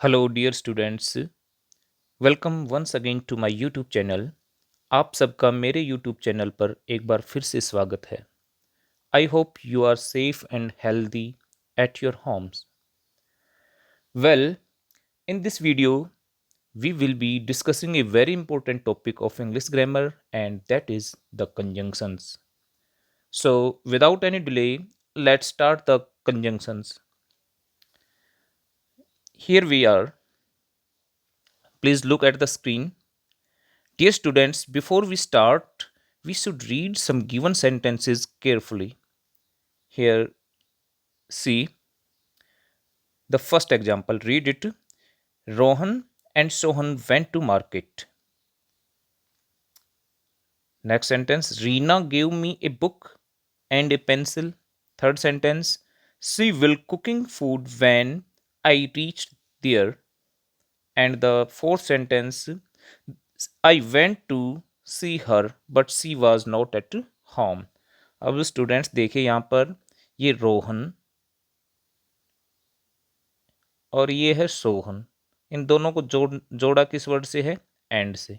Hello dear students, welcome once again to my YouTube channel. आप सबका मेरे YouTube channel पर एक बार फिर से स्वागत है। I hope you are safe and healthy at your homes. Well, in this video we will be discussing a very important topic of English grammar, and that is the conjunctions. So without any delay, let's start the conjunctions. Here we are. Please look at the screen. Dear students, before we start, we should read some given sentences carefully. Here, see the first example. Read it. Rohan and Sohan went to market. Next sentence. Reena gave me a book and a pencil. Third sentence. She will cooking food when I reached there. And the fourth sentence. I went to see her, but she was not at home. अब students देखिए यहाँ पर ये रोहन और ये है सोहन, इन दोनों को जोड़ा किस वर्ड से है? एंड से।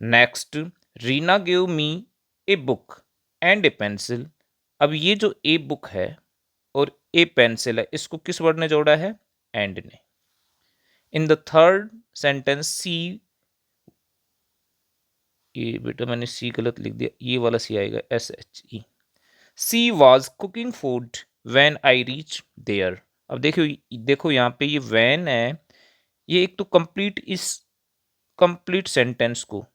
Next, Reena give me a book and A pencil. अब ये जो ए बुक है और ए पेंसिल है, इसको किस वर्ड ने जोड़ा है? एंड ने। इन द थर्ड सेंटेंस सी, ये बेटा मैंने सी गलत लिख दिया, ये वाला सी आएगा SHE। She was cooking food when I reach there. अब देखो यहाँ पे ये वैन है, ये एक तो कंप्लीट सेंटेंस को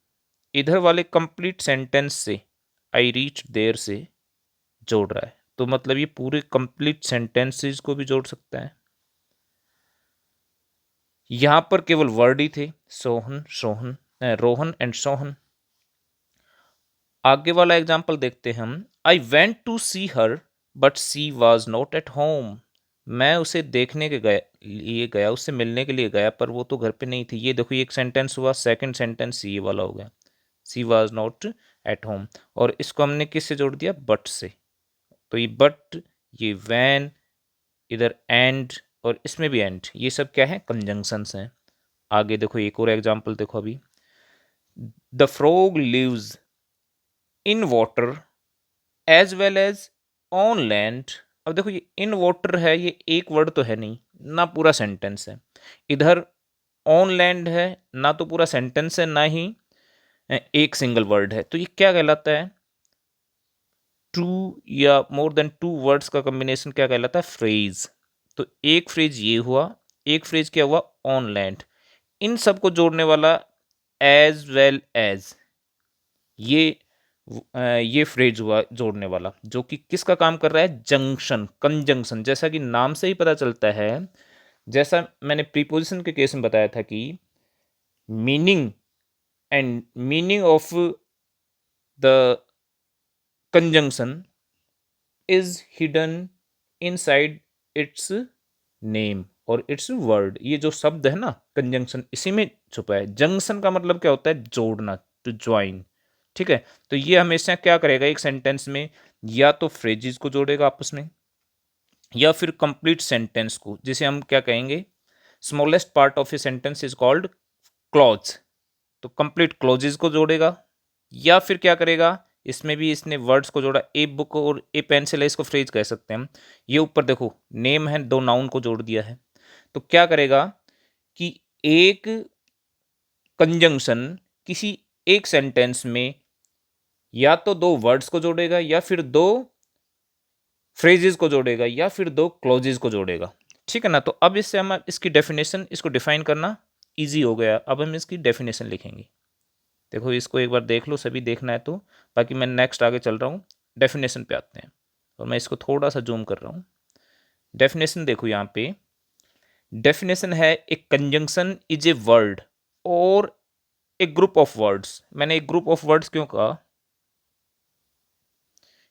इधर वाले कंप्लीट सेंटेंस से आई रीच देयर से जोड़ रहा है, तो मतलब ये पूरे कंप्लीट सेंटेंसेस को भी जोड़ सकता है। यहां पर केवल वर्ड ही थे, रोहन एंड सोहन। आगे वाला एग्जाम्पल देखते हैं हम। I went to see her but she was not at home. मैं उसे देखने के लिए गया, उससे मिलने के लिए गया, पर वो तो घर पे नहीं थी। ये देखो, ये एक सेंटेंस हुआ, सेकंड सेंटेंस ये वाला हो गया, सी वॉज नॉट एट होम, और इसको हमने किससे जोड़ दिया? बट से। तो ये बट, ये वैन, इधर एंड, और इसमें भी एंड, ये सब क्या है? कंजंक्शंस हैं। आगे देखो एक और एग्जाम्पल देखो अभी। The frog lives in water as well as on land. अब देखो, ये इन वाटर है, ये एक वर्ड तो है नहीं ना, पूरा सेंटेंस है। इधर ऑन लैंड है, ना तो पूरा सेंटेंस है, ना ही एक सिंगल वर्ड है। तो ये क्या कहलाता है? टू या मोर देन टू वर्ड्स का कॉम्बिनेशन क्या कहलाता है? फ्रेज। तो एक फ्रेज ये हुआ, एक फ्रेज क्या हुआ? On land. इन सबको जोड़ने वाला एज वेल एज, ये फ्रेज हुआ जोड़ने वाला, जो कि किसका काम कर रहा है? Junction, conjunction. जैसा कि नाम से ही पता चलता है, जैसा मैंने प्रीपोजिशन के केस में बताया था कि meaning of the conjunction is hidden inside it's name और इट्स वर्ड। ये जो शब्द है ना कंजंक्शन, इसी में छुपा है। जंक्शन का मतलब क्या होता है? जोड़ना, टू ज्वाइन। ठीक है, तो ये हमेशा क्या करेगा? एक सेंटेंस में या तो फ्रेजेस को जोड़ेगा आपस में, या फिर कंप्लीट सेंटेंस को, जिसे हम क्या कहेंगे? Smallest part of a sentence is called clause. तो कंप्लीट क्लॉजेज को जोड़ेगा, या फिर क्या करेगा? इसमें भी इसने वर्ड्स को जोड़ा, ए बुक और ए पेंसिल है, इसको फ्रेज कह सकते हैं हम। ये ऊपर देखो नेम है, दो नाउन को जोड़ दिया है। तो क्या करेगा कि एक कंजंक्शन किसी एक सेंटेंस में या तो दो वर्ड्स को जोड़ेगा, या फिर दो फ्रेजेस को जोड़ेगा, या फिर दो क्लॉजेज को जोड़ेगा। ठीक है ना? तो अब इससे हम इसकी डेफिनेशन, इसको डिफाइन करना इजी हो गया। अब हम इसकी डेफिनेशन लिखेंगे। देखो, इसको एक बार देख लो, सभी देखना है तो। बाकी मैं नेक्स्ट आगे चल रहा हूँ, डेफिनेशन पे आते हैं, और मैं इसको थोड़ा सा जूम कर रहा हूँ। डेफिनेशन देखो यहाँ पे। डेफिनेशन है, a conjunction is a word और ए ग्रुप ऑफ वर्ड्स। मैंने एक ग्रुप ऑफ वर्ड्स क्यों कहा?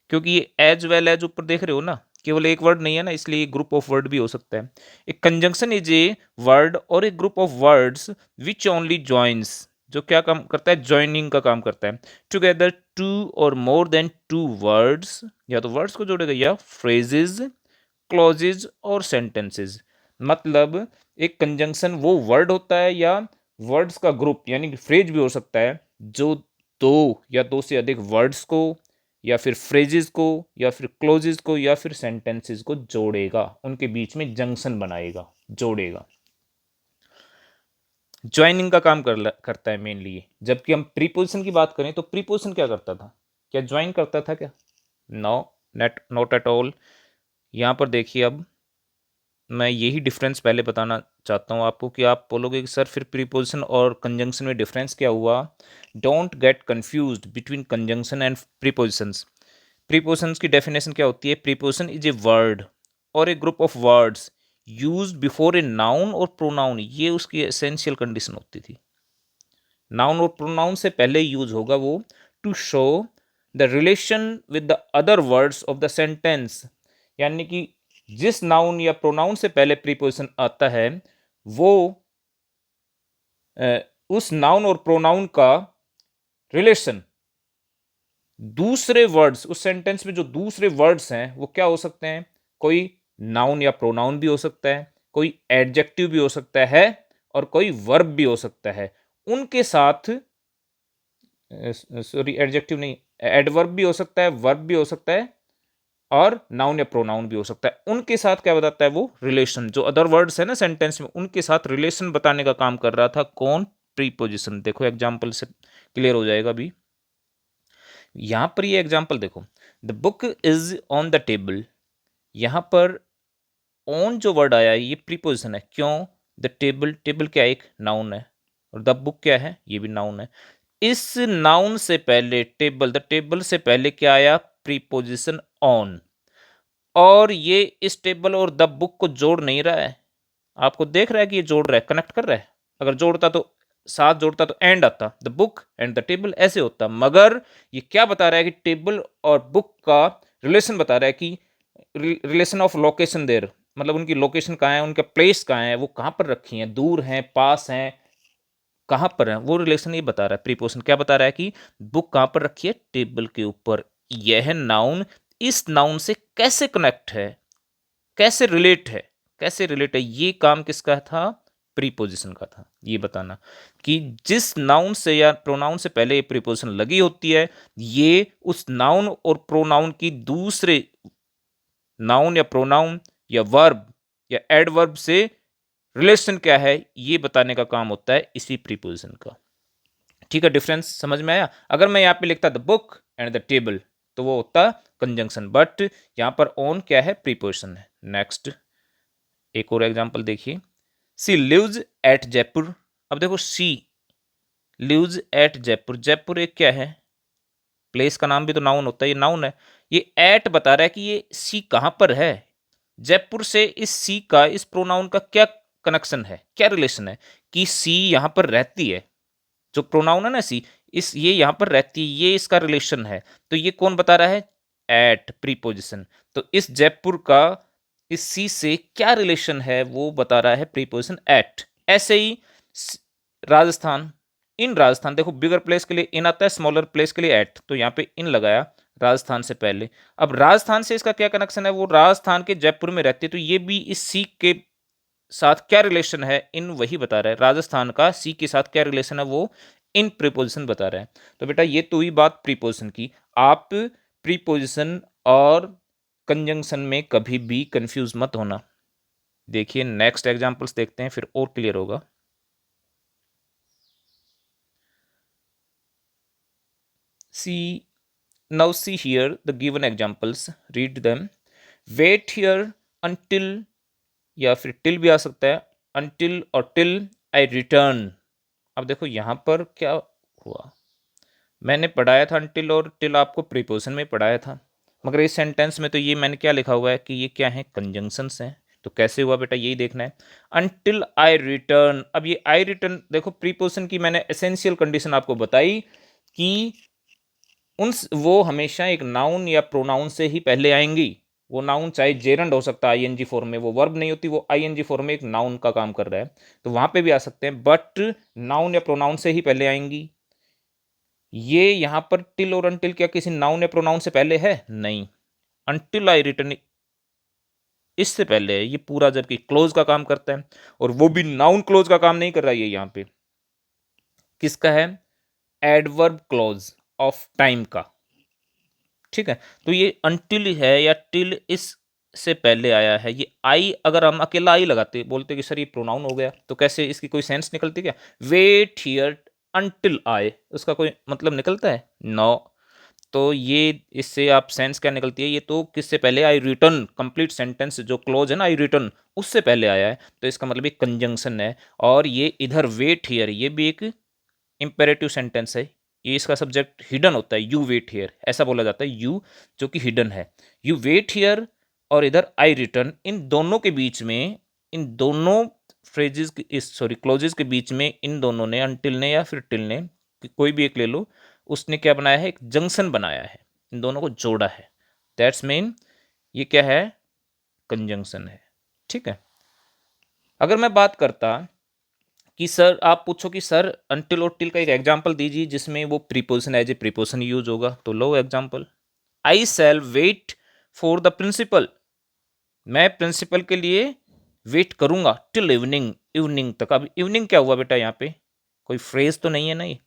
क्योंकि ये एज वेल एज ऊपर देख रहे हो ना, केवल एक वर्ड नहीं है ना, इसलिए ग्रुप ऑफ वर्ड भी हो सकता है। A conjunction is a word और a group of words which only joins, जो क्या काम करता है? ज्वाइनिंग का काम करता है। टुगेदर टू और मोर देन टू वर्ड्स, या तो वर्ड्स को जोड़ेगा, या फ्रेजेस, क्लॉजेज और सेंटेंसेस। मतलब एक कंजंक्शन वो वर्ड होता है या वर्ड्स का ग्रुप यानी कि फ्रेज भी हो सकता है जो दो या दो से अधिक वर्ड्स को या फिर फ्रेजेस को या फिर क्लोजेस को या फिर सेंटेंसेस को जोड़ेगा, उनके बीच में जंक्शन बनाएगा, जोड़ेगा। ज्वाइनिंग का काम करता है मेनली ये। जबकि हम प्रीपोजिशन की बात करें तो प्रीपोजिशन क्या करता था? क्या ज्वाइन करता था क्या? No, not at all. यहाँ पर देखिए, अब मैं यही डिफरेंस पहले बताना चाहता हूँ आपको कि आप बोलोगे कि सर फिर प्रीपोजिशन और कंजंक्शन में डिफरेंस क्या हुआ? Don't get confused between conjunction and prepositions. Prepositions की डेफिनेशन क्या होती है? प्रीपोजिशन इज ए वर्ड और a group of words used before a noun और प्रोनाउन। ये उसकी एसेंशियल कंडीशन होती थी। नाउन और प्रोनाउन से पहले यूज होगा वो to show the relation with the other words of the sentence. यानी कि जिस नाउन या प्रोनाउन से पहले प्रीपोजिशन आता है वो उस नाउन और प्रोनाउन का रिलेशन दूसरे वर्ड्स, उस सेंटेंस में जो दूसरे वर्ड्स हैं वो क्या हो सकते हैं? कोई नाउन या प्रोनाउन भी हो सकता है, कोई एडजेक्टिव भी हो सकता है और कोई वर्ब भी हो सकता है। उनके साथ, सॉरी एडजेक्टिव नहीं, एडवर्ब भी हो सकता है, वर्ब भी हो सकता है और नाउन या प्रोनाउन भी हो सकता है। उनके साथ क्या बताता है वो? रिलेशन। जो अदर वर्ड्स है ना सेंटेंस में, उनके साथ रिलेशन बताने का काम कर रहा था कौन? प्रीपोजिशन। देखो एग्जांपल से क्लियर हो जाएगा अभी। यहां पर ये एग्जांपल देखो, the book is on the table. यहां पर ऑन जो वर्ड आया है ये प्रीपोजिशन है। क्यों? द टेबल, टेबल क्या है? एक नाउन है। और द बुक क्या है? ये भी नाउन है। इस नाउन से पहले टेबल, द टेबल से पहले क्या आया? Preposition on. और ये इस टेबल और द बुक को जोड़ नहीं रहा है। आपको देख रहा है कि ये जोड़ रहा है, कनेक्ट कर रहा है। अगर जोड़ता तो साथ जोड़ता तो एंड आता, the book and the table ऐसे होता। मगर ये क्या बता रहा है कि टेबल और बुक का रिलेशन बता रहा है कि रिलेशन ऑफ लोकेशन देयर, मतलब उनकी लोकेशन कहाँ है, उनका प्लेस कहाँ है, वो कहाँ पर रखी हैं, दूर हैं, पास हैं, कहाँ पर है, वो रिलेशन ये बता रहा है। प्रीपोजिशन क्या बता रहा है कि बुक कहाँ पर रखी है? टेबल के ऊपर। यह नाउन इस नाउन से कैसे कनेक्ट है, कैसे रिलेट है, कैसे रिलेट है, ये काम किसका था? प्रीपोजिशन का था। ये बताना कि जिस नाउन से या प्रोनाउन से पहले ये प्रीपोजिशन लगी होती है, ये उस नाउन और प्रोनाउन की दूसरे नाउन या प्रोनाउन या वर्ब या एडवर्ब से रिलेशन क्या है ये बताने का काम होता है इसी प्रीपोजिशन का। ठीक है, डिफरेंस समझ में आया? अगर मैं यहाँ पे लिखता the book and the table तो वो होता कंजंक्शन, बट यहाँ पर ऑन क्या है? प्रीपोजिशन है। नेक्स्ट एक और एग्जांपल देखिए, सी लिव्स एट जयपुर। अब देखो she lives at Jaipur, Jaipur एक क्या है? प्लेस का नाम भी तो नाउन होता है, ये नाउन है। ये एट बता रहा है कि ये सी कहाँ पर है। जयपुर से इस सी का, इस प्रोनाउन का क्या कनेक्शन है, क्या रिलेशन है कि सी यहाँ पर रहती है। जो प्रोनाउन है ना सी, इस ये यहां पर रहती है, ये इसका रिलेशन है। तो ये कौन बता रहा है? At, preposition. तो इस जयपुर का इस सी से क्या रिलेशन है वो बता रहा है प्रीपोजिशन एट। ऐसे ही राजस्थान, इन राजस्थान, देखो बिगर प्लेस के लिए इन आता है, स्मॉलर प्लेस के लिए एट, तो यहाँ पे इन लगाया राजस्थान से पहले। अब राजस्थान से इसका क्या कनेक्शन है? वो राजस्थान के जयपुर में रहती है, तो ये भी इस सी के साथ क्या रिलेशन है, इन वही बता रहा है। राजस्थान का सी के साथ क्या रिलेशन है वो इन प्रीपोजिशन बता रहा है। तो बेटा ये तो हुई बात प्रीपोजिशन की। आप प्रीपोजिशन और कंजंक्शन में कभी भी कंफ्यूज मत होना। देखिए नेक्स्ट एग्जांपल्स देखते हैं, फिर और क्लियर होगा। See now see here the given examples, read them. Wait here until, या फिर टिल भी आ सकता है, until और टिल आई रिटर्न। अब देखो यहां पर क्या हुआ, मैंने पढ़ाया था until और till, आपको प्रीपोजिशन में पढ़ाया था, मगर इस सेंटेंस में तो ये मैंने क्या लिखा हुआ है कि ये क्या है? कंजंक्शंस हैं। तो कैसे हुआ बेटा, यही देखना है। until आई रिटर्न, अब ये आई रिटर्न देखो, प्रीपोजिशन की मैंने एसेंशियल कंडीशन आपको बताई कि वो हमेशा एक नाउन या प्रोनाउन से ही पहले आएंगी। वो नाउन चाहे जेरंड हो सकता है आईएनजी फॉर्म में, वो वर्ब नहीं होती, वो आईएनजी फॉर्म में एक नाउन का काम कर रहा है, तो वहां पे भी आ सकते हैं, बट नाउन या प्रोनाउन से ही पहले आएंगी। ये यहां पर टिल और अनटिल क्या किसी नाउन या प्रोनाउन से पहले है? नहीं। अनटिल आई रिटर्न, इससे पहले है, ये पूरा जबकि क्लोज का काम करता है, और वो भी नाउन क्लोज का काम नहीं कर रहा है ये यहाँ पे। किसका है? एडवर्ब क्लोज ऑफ टाइम का। ठीक है, तो ये अनटिल है या टिल इस से पहले आया है। ये आई अगर हम अकेला आई लगाते, बोलते कि सर ये प्रोनाउन हो गया, तो कैसे इसकी कोई सेंस निकलती क्या? वेट हियर अनटिल आई, उसका कोई मतलब निकलता है? नो। तो ये इससे आप सेंस क्या निकलती है? ये तो किससे पहले? आई रिटर्न, कंप्लीट सेंटेंस जो क्लोज है ना, आई रिटर्न, उससे पहले आया है, तो इसका मतलब एक कंजंक्शन है। और ये इधर वेट हियर, ये भी एक इंपेरेटिव सेंटेंस है। ये इसका सब्जेक्ट हिडन होता है, यू वेट हियर, ऐसा बोला जाता है, यू जो कि हिडन है, यू वेट हियर। और इधर आई रिटर्न, इन दोनों के बीच में, इन दोनों फ्रेजेस इस सॉरी क्लोजेस के बीच में, इन दोनों ने, अनटिल ने या फिर टिल ने, कोई भी एक ले लो, उसने क्या बनाया है? एक जंक्शन बनाया है, इन दोनों को जोड़ा है। दैट्स मीन ये क्या है? कंजंक्शन है। ठीक है, अगर मैं बात करता कि सर, आप पूछो कि सर अनटिल और टिल का एक एग्जांपल दीजिए जिसमें वो preposition as a preposition use होगा, तो लो example. I shall wait for the principal, मैं प्रिंसिपल के लिए वेट करूंगा टिल इवनिंग, इवनिंग तक। अब इवनिंग क्या हुआ बेटा? यहाँ पे कोई फ्रेज तो नहीं है, नहीं,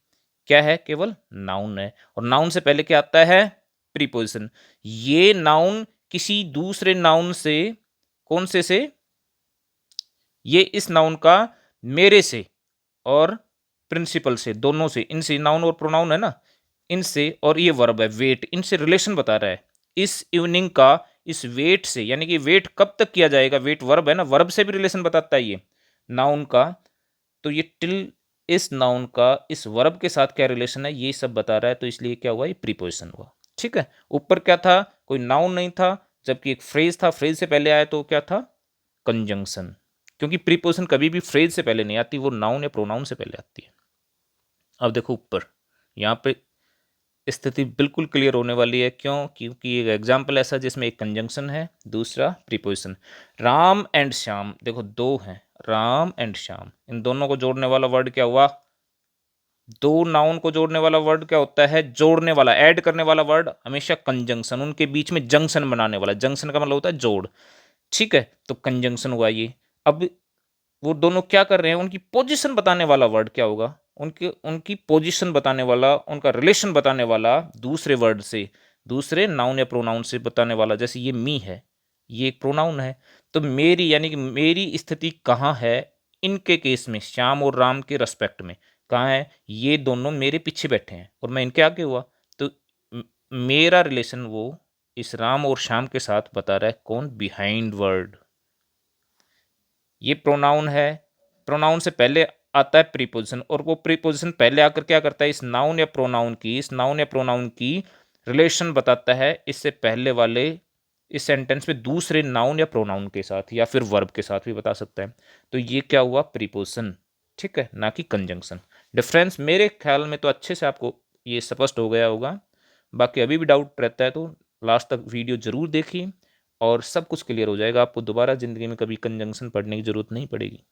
क्या है? केवल नाउन है, और नाउन से पहले क्या आता है? प्रीपोजिशन। ये नाउन किसी दूसरे नाउन से, कौन से? ये इस नाउन का मेरे से और प्रिंसिपल से, दोनों से, इनसे, नाउन और प्रोनाउन है ना, इनसे, और ये वर्ब है वेट, इनसे रिलेशन बता रहा है। इस इवनिंग का इस वेट से, यानी कि वेट कब तक किया जाएगा? वेट वर्ब है ना, वर्ब से भी रिलेशन बताता है ये नाउन का। तो ये टिल इस नाउन का इस वर्ब के साथ क्या रिलेशन है, ये सब बता रहा है, तो इसलिए क्या हुआ? ये प्रीपोजिशन हुआ। ठीक है, ऊपर क्या था? कोई नाउन नहीं था, जबकि एक फ्रेज था, फ्रेज से पहले आया तो क्या था? कंजंक्शन। क्योंकि प्रीपोजिशन कभी भी फ्रेज से पहले नहीं आती, वो नाउन या प्रोनाउन से पहले आती है। अब देखो ऊपर, यहाँ पे स्थिति बिल्कुल क्लियर होने वाली है। क्यों? क्योंकि एक एग्जाम्पल ऐसा जिसमें एक कंजंक्शन है, दूसरा प्रीपोजिशन। राम एंड श्याम, देखो दो हैं, राम एंड श्याम, इन दोनों को जोड़ने वाला वर्ड क्या हुआ? दो नाउन को जोड़ने वाला वर्ड क्या होता है? जोड़ने वाला, ऐड करने वाला वर्ड हमेशा कंजंक्शन, उनके बीच में जंक्शन बनाने वाला, जंक्शन का मतलब होता है जोड़। ठीक है, तो कंजंक्शन हुआ ये। अब वो दोनों क्या कर रहे हैं? उनकी पोजीशन बताने वाला वर्ड क्या होगा? उनकी उनकी पोजीशन बताने वाला, उनका रिलेशन बताने वाला दूसरे वर्ड से, दूसरे नाउन या प्रोनाउन से बताने वाला। जैसे ये मी है, ये एक प्रोनाउन है, तो मेरी, यानी कि मेरी स्थिति कहाँ है इनके केस में, श्याम और राम के रेस्पेक्ट में, कहाँ है? ये दोनों मेरे पीछे बैठे हैं और मैं इनके आगे हुआ, तो मेरा रिलेशन वो इस राम और श्याम के साथ बता रहा है। कौन? Behind word. ये प्रोनाउन है, प्रोनाउन से पहले आता है प्रीपोजिशन, और वो प्रीपोजिशन पहले आकर क्या करता है? इस नाउन या प्रोनाउन की, इस नाउन या प्रोनाउन की रिलेशन बताता है इससे पहले वाले, इस सेंटेंस में दूसरे नाउन या प्रोनाउन के साथ, या फिर वर्ब के साथ भी बता सकता है। तो ये क्या हुआ? प्रीपोजिशन। ठीक है, ना कि कंजंक्शन। डिफरेंस मेरे ख्याल में तो अच्छे से आपको ये स्पष्ट हो गया होगा। बाकी अभी भी डाउट रहता है तो लास्ट तक वीडियो जरूर देखिए, और सब कुछ क्लियर हो जाएगा। आपको दोबारा जिंदगी में कभी कंजंक्शन पढ़ने की जरूरत नहीं पड़ेगी।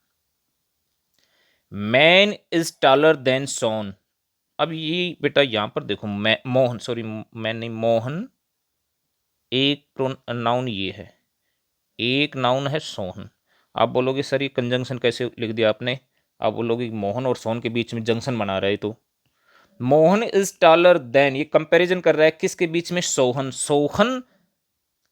मैन इज टॉलर देन सोन। अब ये बेटा यहाँ पर देखो, मैं मोहन, सॉरी मैन नहीं, मोहन एक नाउन ये है, एक नाउन है सोहन। आप बोलोगे सर ये कंजंक्शन कैसे लिख दिया आपने? आप बोलोगे मोहन और सोहन के बीच में जंक्शन बना रहे, तो मोहन इज टॉलर देन, ये कंपैरिजन कर रहा है किसके बीच में? सोहन। सोहन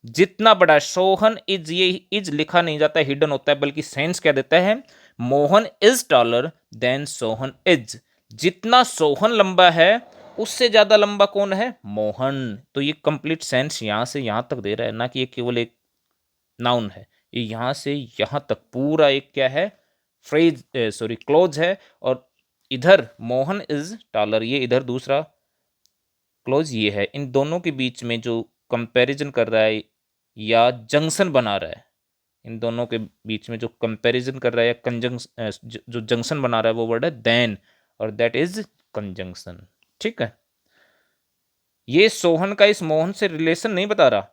जितना बड़ा, सोहन इज, ये इज लिखा नहीं जाता, हिडन होता है, बल्कि सेंस क्या देता है? Mohan is taller than Sohan is, जितना सोहन लंबा है उससे ज्यादा लंबा कौन है? मोहन। तो ये कंप्लीट सेंस यहां से यहां तक दे रहा है, ना कि ये केवल एक नाउन है। ये यहां से यहां तक पूरा एक क्या है? फ्रेज, सॉरी क्लोज है। और इधर मोहन इज टॉलर, ये इधर दूसरा क्लोज ये है। इन दोनों के बीच में जो कंपैरिजन कर रहा है या जंक्शन बना रहा है, इन दोनों के बीच में जो कंपैरिजन कर रहा है या जो जंक्शन बना रहा है, वो वर्ड है देन, और दैट इज कंजंक्शन। ठीक है, ये सोहन का इस मोहन से रिलेशन नहीं बता रहा,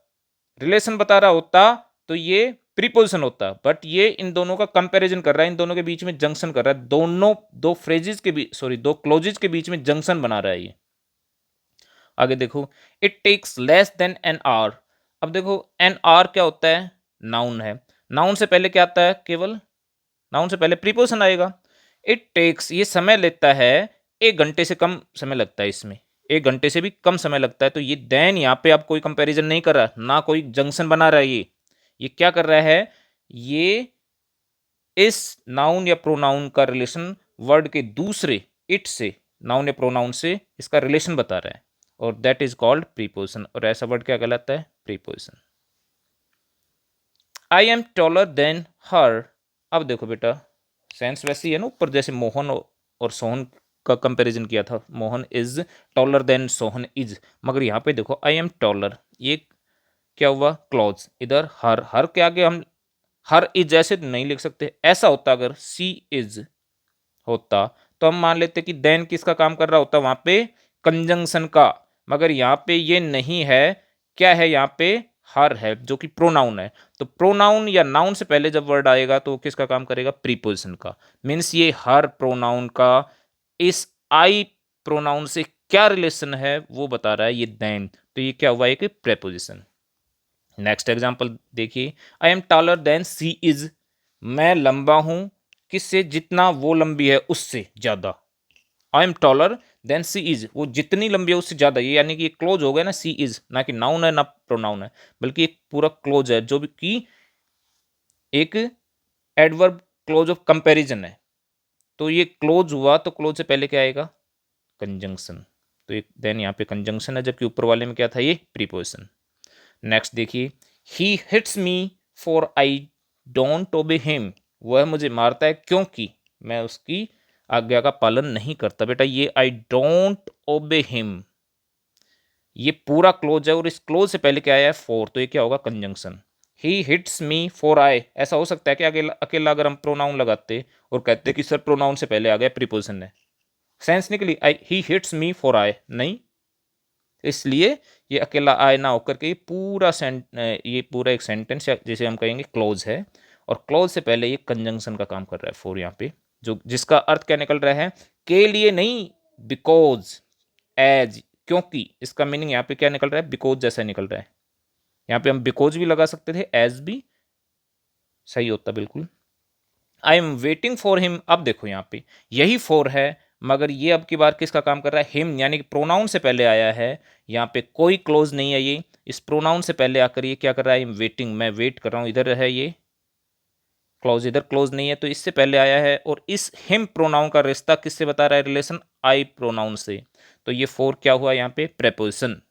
रिलेशन बता रहा होता तो ये प्रीपोजिशन होता, बट ये इन दोनों का कंपैरिजन कर रहा है, इन दोनों के बीच में जंक्शन कर रहा है, दोनों दो फ्रेजेस के बीच, सॉरी दो क्लोजेज के बीच में जंक्शन बना रहा है ये। आगे देखो, it takes less than an hour. अब देखो एन आवर क्या होता है? नाउन है। नाउन से पहले क्या आता है? केवल नाउन से पहले प्रीपोजिशन आएगा। इट टेक्स, ये समय लेता है, 1 घंटे से कम समय लगता है इसमें, 1 घंटे से भी कम समय लगता है। तो ये देन यहाँ पे आप कोई कंपैरिजन नहीं कर रहा, ना कोई जंक्शन बना रहा है। ये क्या कर रहा है? ये इस नाउन या प्रोनाउन का रिलेशन वर्ड के दूसरे इट से, नाउन या प्रोनाउन से इसका रिलेशन बता रहा है, और दैट इज कॉल्ड प्रीपोजिशन। और ऐसा वर्ड क्या कहलाता है? Preposition. I am taller than her. अब देखो बेटा, सेंस वैसी है ना, ऊपर जैसे मोहन और सोहन का कंपैरिजन किया था, Mohan is taller than Sohan is, मगर यहाँ पे देखो आई एम टॉलर, ये क्या हुआ? क्लॉज। इधर हर के आगे हम हर इज ऐसे नहीं लिख सकते। ऐसा होता अगर सी इज होता तो हम मान लेते कि देन किसका काम कर रहा होता वहां पे? कंजंक्शन का। मगर यहाँ पे ये नहीं है। क्या है यहाँ पे? हर है, जो कि प्रोनाउन है। तो प्रोनाउन या नाउन से पहले जब वर्ड आएगा तो किसका काम करेगा? प्रीपोजिशन का। मीन्स ये हर प्रोनाउन का इस आई प्रोनाउन से क्या रिलेशन है वो बता रहा है ये देन। तो ये क्या हुआ? एक प्रेपोजिशन। नेक्स्ट एग्जांपल देखिए, I am taller than she is. मैं लंबा हूं किससे? जितना वो लंबी है उससे ज्यादा। I am taller than she is, वो जितनी लंबी है उससे ज्यादा। ये यानी कि ये क्लोज हो गया ना, सी इज, ना कि नाउन है ना प्रोनाउन है, बल्कि एक पूरा क्लोज है, जो भी कि एक एडवर्ब क्लोज ऑफ कंपैरिजन है। तो ये क्लोज हुआ तो क्लोज से पहले क्या आएगा? कंजंक्शन। तो एक देन यहाँ पे कंजंक्शन है, जबकि ऊपर वाले में क्या था? ये प्रीपोजिशन। नेक्स्ट देखिए, he hits me for I don't ओबे हिम। वह मुझे मारता है क्योंकि मैं उसकी आज्ञा का पालन नहीं करता। बेटा ये आई डोंट ओबे हिम, ये पूरा क्लोज है, और इस क्लोज से पहले क्या आया है? फॉर। तो ये क्या होगा? Conjunction. He hits me for I. ऐसा हो सकता है कि अकेला अकेला अगर हम प्रोनाउन लगाते और कहते कि सर प्रोनाउन से पहले आ गया प्रीपोजिशन है, सेंस निकली आई he hits me for I? नहीं, इसलिए ये अकेला आय ना होकर के ये पूरा एक सेंटेंस, या जिसे हम कहेंगे क्लोज है, और क्लोज से पहले ये कंजंक्शन का काम कर रहा है फॉर यहाँ पे, जो जिसका अर्थ क्या निकल रहा है? के लिए नहीं, बिकॉज, एज, क्योंकि। इसका मीनिंग यहाँ पे क्या निकल रहा है? बिकॉज जैसा निकल रहा है। यहाँ पे हम बिकॉज भी लगा सकते थे, एज भी सही होता बिल्कुल। I am waiting for him. अब देखो यहाँ पे यही फॉर है, मगर ये अब की बार किसका काम कर रहा है? हिम, यानी कि प्रोनाउन से पहले आया है। यहाँ पे कोई क्लोज नहीं है, ये इस प्रोनाउन से पहले आकर ये क्या कर रहा है? आई एम वेटिंग, मैं वेट कर रहा हूँ। इधर है ये क्लोज, इधर क्लोज नहीं है, तो इससे पहले आया है। और इस हिम प्रोनाउन का रिश्ता किससे बता रहा है? रिलेशन आई प्रोनाउन से। तो ये फॉर क्या हुआ यहाँ पे? प्रेपोजिशन।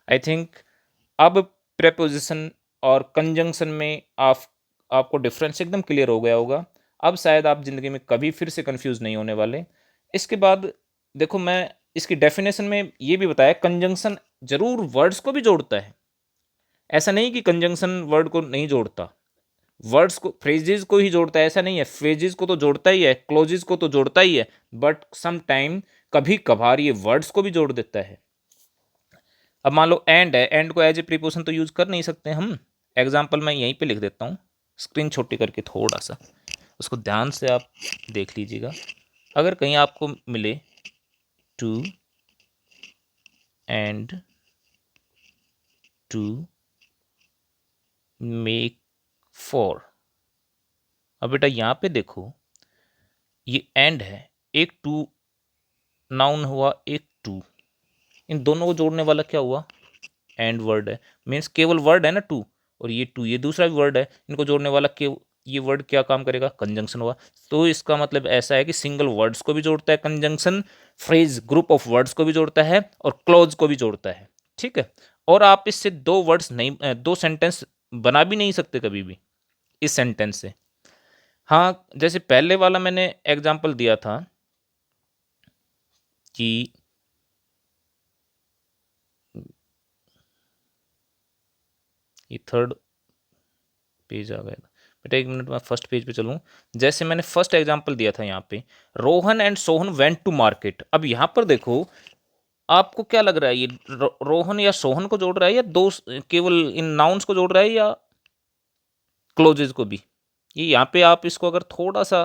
आई थिंक अब प्रेपोजिशन और कंजंक्शन में आपको डिफरेंस एकदम क्लियर हो गया होगा। अब शायद आप जिंदगी में कभी फिर से कंफ्यूज नहीं होने वाले। इसके बाद देखो, मैं इसकी डेफिनेशन में ये भी बताया, कंजंक्शन जरूर वर्ड्स को भी जोड़ता है। ऐसा नहीं कि कंजंक्शन वर्ड को नहीं जोड़ता, वर्ड्स को, फ्रेजेस को ही जोड़ता है, ऐसा नहीं है। फ्रेजेस को तो जोड़ता ही है, क्लोजेस को तो जोड़ता ही है, बट सम टाइम, कभी कभार ये वर्ड्स को भी जोड़ देता है। अब मान लो एंड है, एंड को एज ए प्रीपोजिशन तो यूज कर नहीं सकते हम। एग्जाम्पल मैं यहीं पे लिख देता हूँ, स्क्रीन छोटी करके थोड़ा सा, उसको ध्यान से आप देख लीजिएगा। अगर कहीं आपको मिले two and two make four. अब बेटा यहाँ पे देखो, ये एंड है, एक टू नाउन हुआ, एक टू, इन दोनों को जोड़ने वाला क्या हुआ? एंड वर्ड है। मीन्स केवल वर्ड है ना टू, और ये टू, ये दूसरा भी वर्ड है, इनको जोड़ने वाला ये वर्ड क्या काम करेगा? कंजंक्शन हुआ। तो इसका मतलब ऐसा है कि सिंगल वर्ड्स को भी जोड़ता है conjunction, phrase group of words को भी जोड़ता है, और क्लोज को भी जोड़ता है। ठीक है, और आप इससे दो वर्ड्स नहीं, दो सेंटेंस बना भी नहीं सकते कभी भी इस सेंटेंस से। हाँ, जैसे पहले वाला मैंने एग्जाम्पल दिया था कि ये थर्ड पेज आ गया था बेटा, एक मिनट में फर्स्ट पेज पे चलूँ। जैसे मैंने फर्स्ट एग्जांपल दिया था यहाँ पे, Rohan and Sohan went to market. अब यहाँ पर देखो, आपको क्या लग रहा है? ये रोहन या सोहन को जोड़ रहा है, या दो केवल इन नाउन्स को जोड़ रहा है, या क्लोजेज को भी? ये यहाँ पे आप इसको अगर थोड़ा सा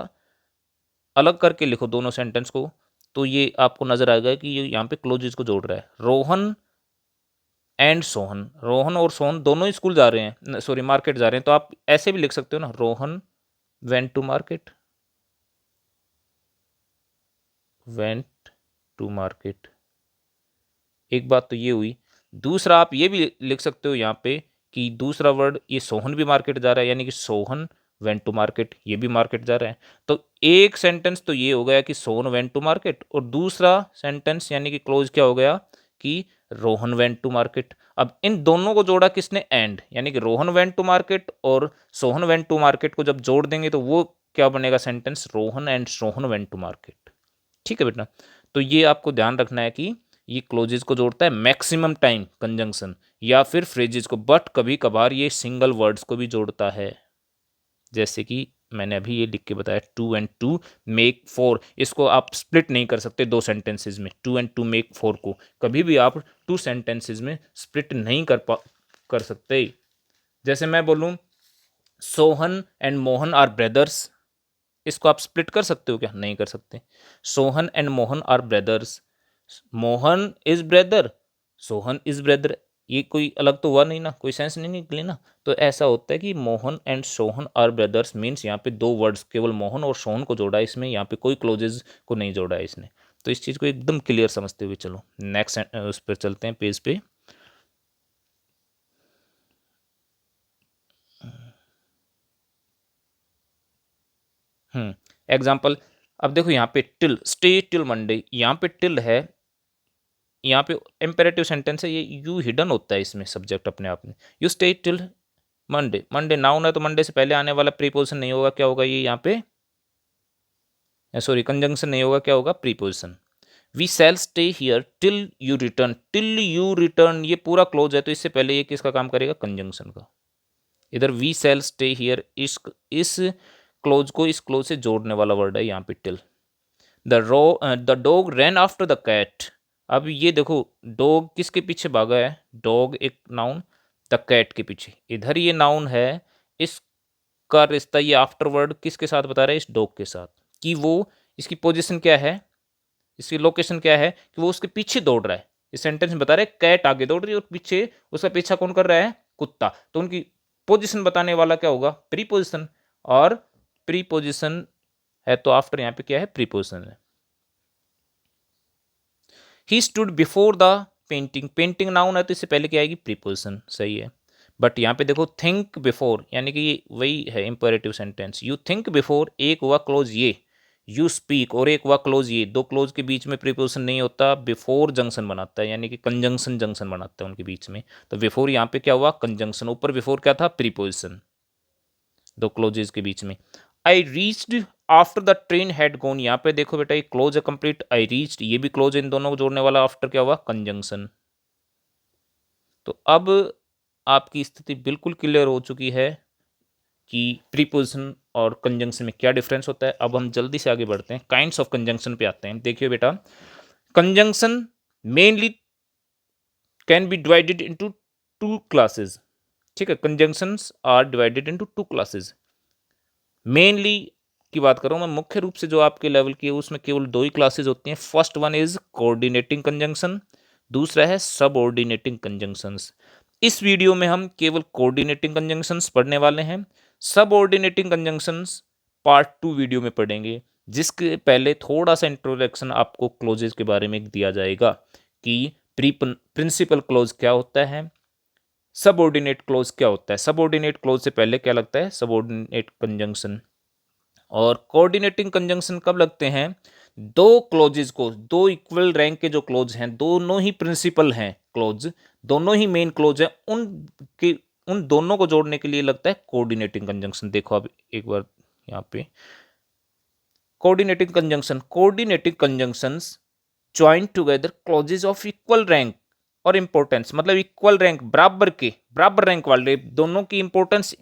अलग करके लिखो दोनों सेंटेंस को, तो ये आपको नजर आएगा कि ये यहाँ पे क्लोजेज को जोड़ रहा है। रोहन एंड सोहन, रोहन और सोहन दोनों ही स्कूल जा रहे हैं, सॉरी मार्केट जा रहे हैं, तो आप ऐसे भी लिख सकते हो ना, Rohan went to market, went to market. एक बात तो ये हुई। दूसरा आप ये भी लिख सकते हो यहाँ पे कि दूसरा वर्ड, ये सोहन भी मार्केट जा रहा है, यानी कि सोहन वेंट टू मार्केट, ये भी मार्केट जा रहा है। तो एक सेंटेंस तो ये हो गया कि सोहन वेंट टू मार्केट, और दूसरा सेंटेंस यानी कि क्लोज क्या हो गया कि रोहन वेंट टू मार्केट। अब इन दोनों को जोड़ा किसने, एंड, यानी कि रोहन वेंट टू मार्केट और सोहन वेंट टू मार्केट को जब जोड़ देंगे तो वो क्या बनेगा sentence, Rohan and Sohan went to market. ठीक है बेटा, तो ये आपको ध्यान रखना है कि ये क्लोजेज को जोड़ता है मैक्सिमम टाइम कंजंक्शन या फिर फ्रेजेज को, बट कभी कभार ये सिंगल वर्ड्स को भी जोड़ता है। जैसे कि मैंने अभी ये लिख के बताया, 2 and 2 मेक 4, इसको आप स्प्लिट नहीं कर सकते 2 सेंटेंसेज में। 2 and 2 मेक 4 को कभी भी आप 2 सेंटेंसेज में स्प्लिट नहीं कर सकते। जैसे मैं बोलूं Sohan and Mohan are brothers, इसको आप स्प्लिट कर सकते हो क्या, नहीं कर सकते। Sohan and Mohan are brothers, Mohan is brother, Sohan is brother, ये कोई अलग तो हुआ नहीं ना, कोई सेंस नहीं निकली ना। तो ऐसा होता है कि Mohan and Sohan are brothers means यहाँ पे दो वर्ड्स, केवल मोहन और सोहन को जोड़ा है इसमें, यहाँ पे कोई क्लोजेज को नहीं जोड़ा है इसने। तो इस चीज़ को एकदम क्लियर समझते हुए चलो नेक्स्ट उस पर चलते हैं, पेज पे। एग्जाम्पल, अब देखो यहाँ पे टिल, स्टे टिल मंडे, यहाँ पे टिल है, यहाँ पे इम्पेरेटिव सेंटेंस है, ये यू हिडन होता है इसमें सब्जेक्ट अपने आप में। You stay till Monday, Monday noun है तो मंडे से पहले आने वाला प्रीपोजिशन नहीं होगा, क्या होगा ये यहाँ पे, सॉरी कंजंक्शन नहीं होगा, क्या होगा preposition. We shall stay here till you return, till you return ये पूरा क्लोज है, तो इससे पहले ये किसका काम करेगा, कंजंक्शन का। इधर वी सेल स्टे हियर, इस क्लोज को इस क्लोज से जोड़ने वाला वर्ड है यहाँ पे till. The dog ran after the cat, अब ये देखो डॉग किसके पीछे भागा है, डॉग एक नाउन, द कैट के पीछे, इधर ये नाउन है, इसका रिश्ता ये आफ्टर वर्ड किसके साथ बता रहा है, इस डॉग के साथ, कि वो इसकी पोजीशन क्या है, इसकी लोकेशन क्या है, कि वो उसके पीछे दौड़ रहा है। इस सेंटेंस में बता रहे कैट आगे दौड़ रही है और पीछे उसका पीछा कौन कर रहा है, कुत्ता। तो उनकी पोजीशन बताने वाला क्या होगा, प्रीपोजिशन, और प्रीपोजिशन है तो आफ्टर यहाँ पे क्या है, प्रीपोजिशन है। He stood before the painting, painting noun है तो इससे पहले क्या आएगी, प्रीपोजिशन, सही है। बट यहाँ पे देखो थिंक बिफोर, यानी कि ये वही है imperative sentence, you think before, एक हुआ क्लोज ये, यू स्पीक, और एक हुआ क्लोज ये, दो क्लोज के बीच में प्रीपोजिशन नहीं होता, बिफोर जंक्शन बनाता है, यानी कि कंजंक्शन जंक्शन बनाता है उनके बीच में। तो बिफोर यहाँ पे क्या हुआ, कंजंक्शन, ऊपर बिफोर क्या था, प्रीपोजिशन, दो क्लोजेज के बीच में। I reached after the train had gone, यहाँ पे देखो बेटा ये क्लोज है कंप्लीट, आई रीच्ड ये भी क्लोज है, इन दोनों को जोड़ने वाला आफ्टर क्या हुआ, कंजंक्शन। तो अब आपकी स्थिति बिल्कुल क्लियर हो चुकी है कि प्रीपोजिशन और कंजंक्शन में क्या डिफरेंस होता है। अब हम जल्दी से आगे बढ़ते हैं, काइंड्स ऑफ कंजंक्शन पे आते हैं। देखिए बेटा, conjunction mainly can be divided into 2 classes, ठीक है, conjunctions are divided into 2 classes. Mainly की बात करूं मैं, मुख्य रूप से जो आपके लेवल की है उसमें केवल 2 ही क्लासेज होती हैं। First one is coordinating conjunction, दूसरा है सबऑर्डिनेटिंग कंजंक्शंस। इस वीडियो में हम केवल कोऑर्डिनेटिंग कंजंक्शंस पढ़ने वाले हैं, सबऑर्डिनेटिंग कंजंक्शंस पार्ट 2 वीडियो में पढ़ेंगे, जिसके पहले थोड़ा सा इंट्रोडक्शन आपको क्लोजेज के बारे में दिया जाएगा कि प्रिंसिपल क्लोज क्या होता है, सबऑर्डिनेट क्लोज क्या होता है, सबऑर्डिनेट क्लोज से पहले क्या लगता है, सबऑर्डिनेट कंजंक्शन। और कोऑर्डिनेटिंग कंजंक्शन कब लगते हैं, दो क्लोजेज को, दो इक्वल रैंक के जो क्लोज हैं, दोनों ही प्रिंसिपल हैं क्लोज, दोनों ही मेन क्लोज हैं, उन दोनों को जोड़ने के लिए लगता है कोऑर्डिनेटिंग कंजंक्शन। देखो अब एक बार यहाँ पे coordinating conjunctions join together clauses of equal rank और इंपॉर्टेंस, मतलब इक्वल रैंक, बराबर रैंक वाले, दोनों की इंपॉर्टेंस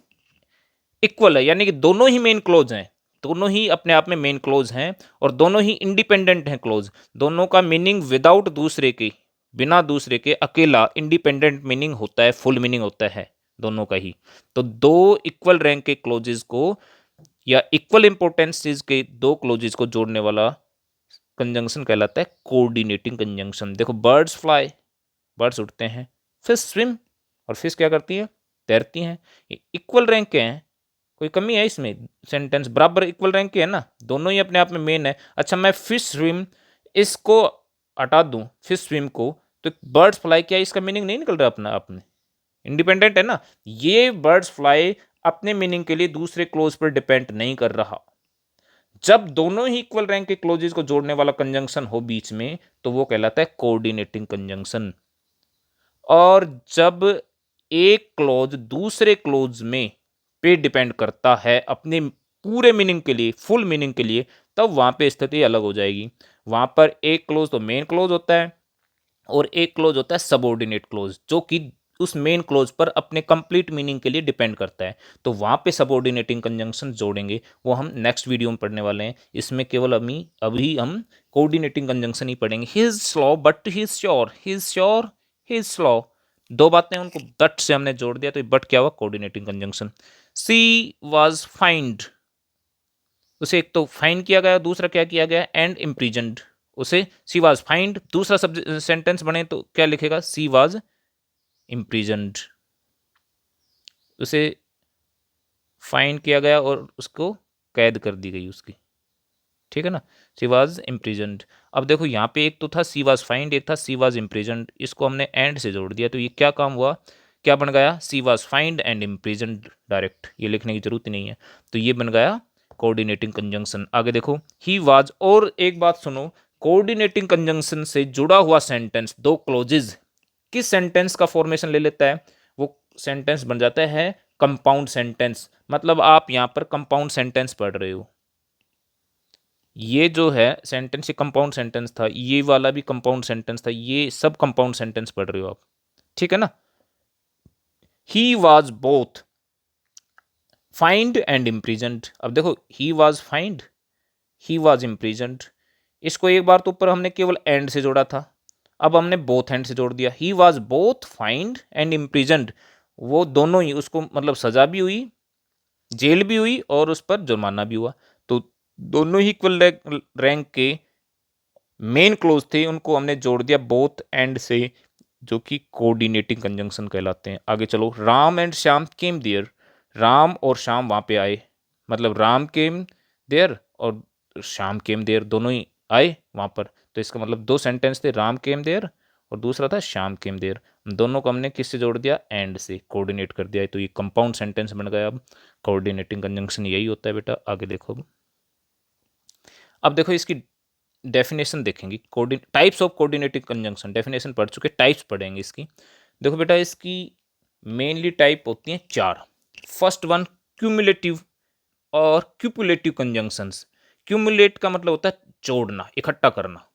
इक्वल है, यानी कि दोनों ही मेन क्लोज हैं, दोनों ही अपने आप में मेन क्लोज हैं, और दोनों ही इंडिपेंडेंट हैं क्लोज। दोनों का मीनिंग विदाउट दूसरे के, बिना दूसरे के अकेला इंडिपेंडेंट मीनिंग होता है, फुल मीनिंग होता है दोनों का ही। तो दो इक्वल रैंक के क्लोजेस को या इक्वल इंपोर्टेंसेस के दो क्लोजेस को जोड़ने वाला कंजंक्शन कहलाता है कोऑर्डिनेटिंग कंजंक्शन। देखो बर्ड्स फ्लाई, बर्ड्स उड़ते हैं, फिश स्विम, और फिश क्या करती है, तैरती हैं। इक्वल रैंक के हैं, कोई कमी है इसमें, सेंटेंस बराबर इक्वल रैंक के है ना, दोनों ही अपने आप में मेन है। अच्छा मैं फिश स्विम इसको हटा दूं, फिश स्विम को, तो बर्ड्स फ्लाई, क्या इसका मीनिंग नहीं निकल रहा अपना आपने, इंडिपेंडेंट है ना। ये बर्ड्स फ्लाई अपने मीनिंग के लिए दूसरे क्लोज पर डिपेंड नहीं कर रहा। जब दोनों ही इक्वल रैंक के क्लोजेस को जोड़ने वाला कंजंक्शन हो बीच में, तो वो कहलाता है कोऑर्डिनेटिंग कंजंक्शन। और जब एक क्लोज दूसरे क्लोज में पे डिपेंड करता है अपने पूरे मीनिंग के लिए, फुल मीनिंग के लिए, तब वहां पे स्थिति अलग हो जाएगी। वहां पर एक क्लोज तो मेन क्लोज होता है, और एक क्लोज होता है सबऑर्डिनेट क्लोज, जो कि उस मेन क्लोज पर अपने कंप्लीट मीनिंग के लिए डिपेंड करता है। तो वहां पे सबऑर्डिनेटिंग कंजंक्शन जोड़ेंगे, वो हम नेक्स्ट वीडियो में पढ़ने वाले हैं। इसमें केवल अभी हम कोऑर्डिनेटिंग कंजंक्शन ही पढ़ेंगे। ही is slow but he is sure, he is sure, he is slow, दो बातें उनको बट से हमने जोड़ दिया, तो बट क्या हुआ, coordinating conjunction. She was find, उसे एक तो फाइन किया गया, दूसरा क्या किया गया, एंड इम्प्रिजन्ड। उसे सी वाज फाइंड, दूसरा सब सेंटेंस बने तो क्या लिखेगा, सी वाज इम्प्रिजन्ड। उसे फाइन किया गया और उसको कैद कर दी गई उसकी, ठीक है ना, सी वाज इम्प्रिजन्ड। अब देखो यहाँ पे एक तो था सी वाज फाइंड, एक था सी वाज इम्प्रिजन्ड, इसको हमने एंड से जोड़ दिया, तो ये क्या काम हुआ, क्या बन गया, she was find and imprisoned. Direct ये लिखने की जरूरत नहीं है, तो ये बन गया कोऑर्डिनेटिंग कंजंक्शन। आगे देखो ही वाज, और एक बात सुनो, कोऑर्डिनेटिंग कंजंक्शन से जुड़ा हुआ सेंटेंस, दो क्लोजेज, किस सेंटेंस का फॉर्मेशन ले लेता है, वो सेंटेंस बन जाता है कंपाउंड सेंटेंस। मतलब आप यहां पर कंपाउंड सेंटेंस पढ़ रहे हो, ये जो है सेंटेंस, ये कंपाउंड सेंटेंस था, ये वाला भी कंपाउंड सेंटेंस था, ये सब कंपाउंड सेंटेंस पढ़ रहे हो आप, ठीक है ना। He was both find and imprisoned. अब देखो he was find, he was imprisoned, इसको एक बार तो ऊपर हमने केवल एंड से जोड़ा था, अब हमने बोथ एंड से जोड़ दिया। He was both find and imprisoned, वो दोनों ही, उसको मतलब सजा भी हुई, जेल भी हुई, और उस पर जुर्माना भी हुआ। तो दोनों ही इक्वल रैंक के मेन क्लोज थे, उनको हमने जोड़ दिया बोथ एंड से, जो कि कोऑर्डिनेटिंग कंजंक्शन कहलाते हैं। आगे चलो, Ram and Shyam came there, Ram और श्याम वहां पे आए, मतलब राम केम देयर और श्याम केम देयर, दोनों ही आए वहां पर। तो इसका मतलब दो सेंटेंस थे, राम केम देयर और दूसरा था श्याम केम देयर, दोनों को हमने किससे जोड़ दिया, एंड से, कोऑर्डिनेट कर दिया। तो ये कंपाउंड सेंटेंस बन गया। अब कोऑर्डिनेटिंग कंजंक्शन यही होता है बेटा। आगे देखो, अब देखो इसकी डेफिनेशन देखेंगे, types of coordinating conjunction, definition पढ़ चुके, टाइप्स पढ़ेंगे इसकी। देखो बेटा इसकी मेनली टाइप होती हैं चार। फर्स्ट वन क्यूमुलेटिव और क्यूपुलेटिव कंजंक्शंस। क्यूमुलेट का मतलब होता है जोड़ना, इकट्ठा करना।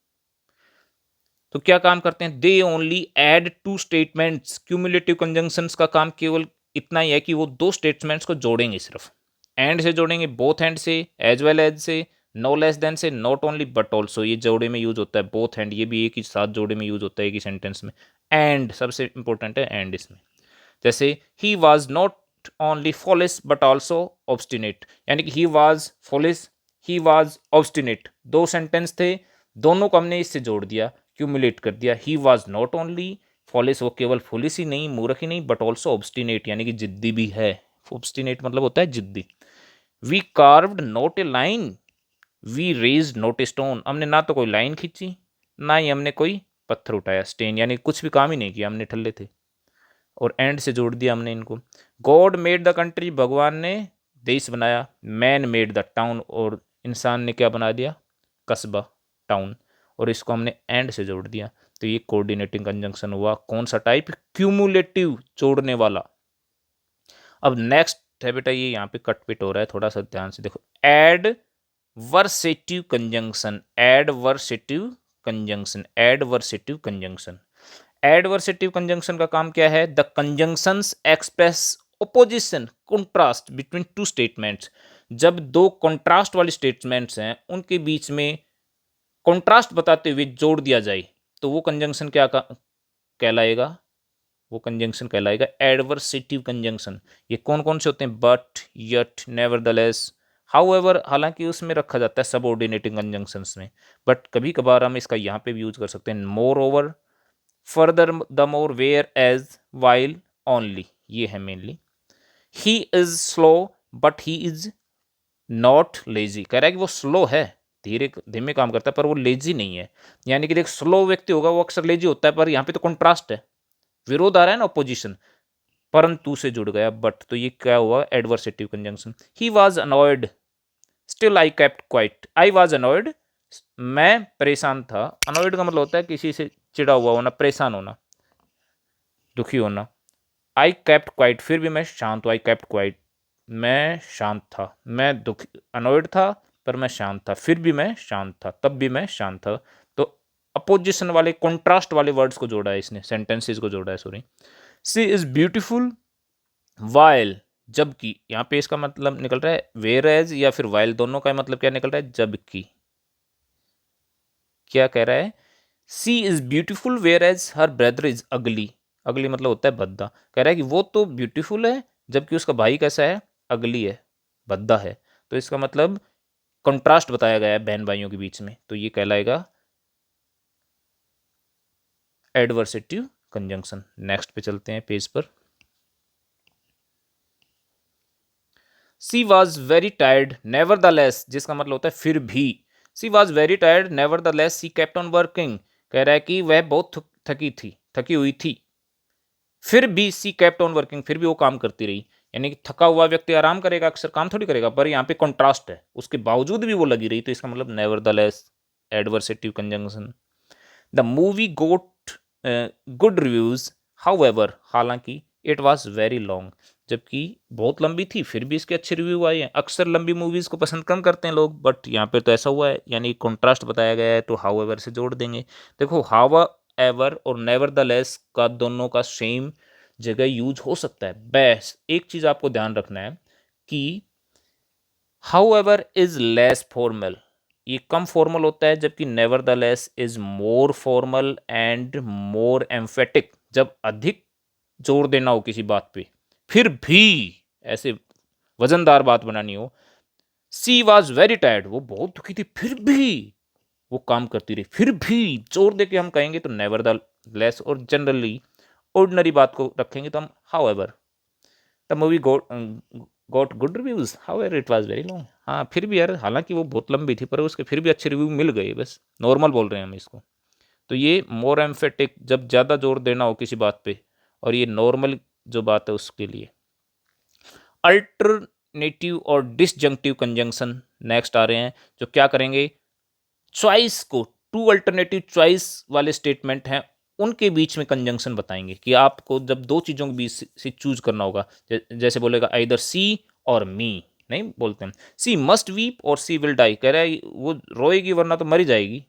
तो क्या काम करते हैं, they only add two statements. Cumulative conjunctions का काम केवल इतना ही है कि वो दो स्टेटमेंट्स को जोड़ेंगे, सिर्फ एंड से जोड़ेंगे, बोथ एंड से, एज वेल एज से, नो लेस देन से, नॉट ओनली बट ऑल्सो। ये जोड़े में यूज होता है, बोथ एंड ये भी एक ही साथ जोड़े में यूज होता है एक ही सेंटेंस में। एंड सबसे इंपॉर्टेंट है एंड इसमें। जैसे he was not only Foley but also obstinate, यानी कि he was Foley, he was obstinate, दो सेंटेंस थे, दोनों को हमने इससे जोड़ दिया, क्यूमुलेट कर दिया। He was not only Foley, वो केवल फॉलिस ही नहीं, मूर्ख ही नहीं, बट ऑल्सो ऑब्स्टिनेट, यानी कि जिद्दी भी है। ऑब्स्टिनेट मतलब होता है जिद्दी। We carved not a line, we raise not a stone, हमने ना तो कोई लाइन खींची, ना ही हमने कोई पत्थर उठाया, स्टेन, यानी कुछ भी काम ही नहीं किया, हमने ठल्ले थे। और एंड से जोड़ दिया हमने इनको। गॉड मेड द कंट्री, भगवान ने देश बनाया। मैन मेड द टाउन, और इंसान ने क्या बना दिया, कस्बा, टाउन, और इसको हमने एंड से जोड़ दिया। तो ये कोऑर्डिनेटिंग कंजंक्शन हुआ। कौन सा टाइप, क्यूमुलेटिव, जोड़ने वाला। अब नेक्स्ट है बेटा, ये यहाँ पे कट पिट हो रहा है, थोड़ा सा ध्यान से देखो, adversative conjunction, adversative conjunction, adversative conjunction. Adversative conjunction का काम क्या है, the conjunctions express opposition contrast between two statements. जब दो कंट्रास्ट वाली स्टेटमेंट्स हैं, उनके बीच में कंट्रास्ट बताते हुए जोड़ दिया जाए, तो वो कंजंक्शन क्या कहलाएगा, वो कंजंक्शन कहलाएगा एडवर्सेटिव कंजंक्शन। ये कौन कौन से होते हैं, बट, यट, नेवरदलेस, हाउएवर, हालांकि उसमें रखा जाता है सबऑर्डिनेटिंग कंजंक्शंस में, बट कभी कभार हम इसका यहाँ पे भी यूज कर सकते हैं, moreover, furthermore, whereas, while, only, ये है mainly. He is slow but he is not lazy, कह रहा है कि वो स्लो है, धीरे धीमे काम करता है, पर वो लेजी नहीं है। यानी कि देख, स्लो व्यक्ति होगा वो अक्सर लेजी होता है, पर यहाँ पे तो कंट्रास्ट है, विरोध आ रहा है ना, ऑपोजिशन, परंतु से जुड़ गया बट, तो ये क्या हुआ, adversative conjunction. He was annoyed, still I kept quite, I was annoyed, मैं परेशान था, अनॉयड का मतलब होता है किसी से चिड़ा हुआ होना, परेशान होना, दुखी होना। आई केप्ट क्वाइट, फिर भी मैं शांत हूँ, आई केप्ट क्वाइट, मैं शांत था, मैं दुखी अनॉयड था पर मैं शांत था, फिर भी मैं शांत था, तब भी मैं शांत था। तो अपोजिशन वाले, कॉन्ट्रास्ट वाले वर्ड्स को जोड़ा है इसने, सेंटेंसेस को जोड़ा है, sorry. She is beautiful while, जबकि, यहाँ पे इसका मतलब निकल रहा है वेयर एज या फिर वाइल, दोनों का मतलब क्या निकल रहा है, जबकि। क्या कह रहा है, she is beautiful whereas her brother is ugly, ugly मतलब होता है भद्दा, कह रहा है कि वो तो ब्यूटीफुल है जबकि उसका भाई कैसा है, अगली है, भद्दा है। तो इसका मतलब कंट्रास्ट बताया गया है बहन भाइयों के बीच में, तो ये कहलाएगा एडवर्सेटिव कंजंक्शन। नेक्स्ट पे चलते हैं पेज पर। She was very tired nevertheless, जिसका मतलब होता है फिर भी। She was very tired nevertheless she kept on working, कह रहा है कि वह बहुत थकी थी, थकी हुई थी, फिर भी सी केप्ट ऑन वर्किंग, फिर भी वो काम करती रही। यानी कि थका हुआ व्यक्ति आराम करेगा, अक्सर काम थोड़ी करेगा, पर यहाँ पे कॉन्ट्रास्ट है, उसके बावजूद भी वो लगी रही, तो इसका मतलब nevertheless, adversative conjunction. The movie got good reviews, however, हालांकि, इट वॉज वेरी लॉन्ग, जबकि बहुत लंबी थी फिर भी इसके अच्छे रिव्यू आए हैं। अक्सर लंबी मूवीज को पसंद कम करते हैं लोग, बट यहाँ पे तो ऐसा हुआ है, यानी कॉन्ट्रास्ट बताया गया है, तो हाउएवर से जोड़ देंगे। देखो, हाउएवर और नेवरदलेस का दोनों का सेम जगह यूज हो सकता है, बस एक चीज आपको ध्यान रखना है कि हाउएवर इज लेस फॉर्मल, ये कम फॉर्मल होता है, जबकि nevertheless is more formal and more emphatic, जब अधिक जोर देना हो किसी बात पे, फिर भी ऐसे वजनदार बात बनानी हो। सी वॉज वेरी टायर्ड, वो बहुत दुखी थी, फिर भी वो काम करती रही, फिर भी जोर दे के हम कहेंगे तो नेवर द लेस, और जनरली ऑर्डिनरी बात को रखेंगे तो हम however. The movie got good reviews however it was very long, हाँ फिर भी यार, हालांकि वो बहुत लंबी थी पर उसके फिर भी अच्छे रिव्यू मिल गए, बस नॉर्मल बोल रहे हैं हम इसको। तो ये मोर एम्फेटिक, जब ज़्यादा जोर देना हो किसी बात पे, और ये नॉर्मल जो बात है उसके लिए। अल्टरनेटिव और डिसजंक्टिव कंजंक्शन नेक्स्ट आ रहे हैं, जो क्या करेंगे, चॉइस को, टू अल्टरनेटिव चॉइस वाले स्टेटमेंट हैं उनके बीच में कंजंक्शन बताएंगे, कि आपको जब दो चीज़ों के बीच से चूज करना होगा, जैसे बोलेगा आइदर सी और मी, नहीं बोलते हैं सी मस्ट वीप और सी विल डाई, कह रहा है वो रोएगी वरना तो मर जाएगी,